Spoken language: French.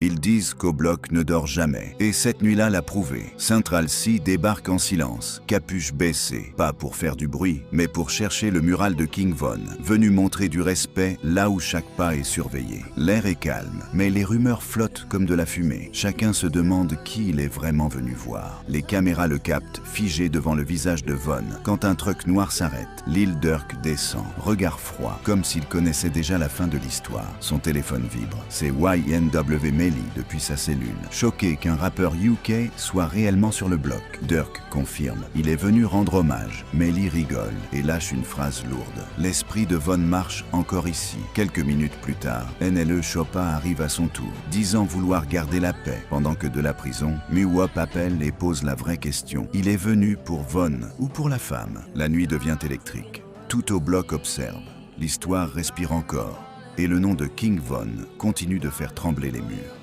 Ils disent qu'au bloc ne dort jamais. Et cette nuit-là l'a prouvé. Central C débarque en silence, capuche baissée. Pas pour faire du bruit, mais pour chercher le mural de King Von, venu montrer du respect là où chaque pas est surveillé. L'air est calme, mais les rumeurs flottent comme de la fumée. Chacun se demande qui il est vraiment venu voir. Les caméras le captent, figé devant le visage de Von. Quand un truck noir s'arrête, Lil Durk descend, regard froid, comme s'il connaissait déjà la fin de l'histoire. Son téléphone vibre. C'est YNW Melly depuis sa cellule, choqué qu'un rappeur UK soit réellement sur le bloc. Durk confirme. Il est venu rendre hommage. Melly rigole et lâche une phrase lourde. L'esprit de Von marche encore ici. Quelques minutes plus tard, NLE Choppa arrive à son tour, disant vouloir garder la paix, pendant que de la prison, Muwop appelle et pose la vraie question. Il est venu pour Von ou pour la femme? La nuit devient électrique. Tout au bloc observe. L'histoire respire encore. Et le nom de King Von continue de faire trembler les murs.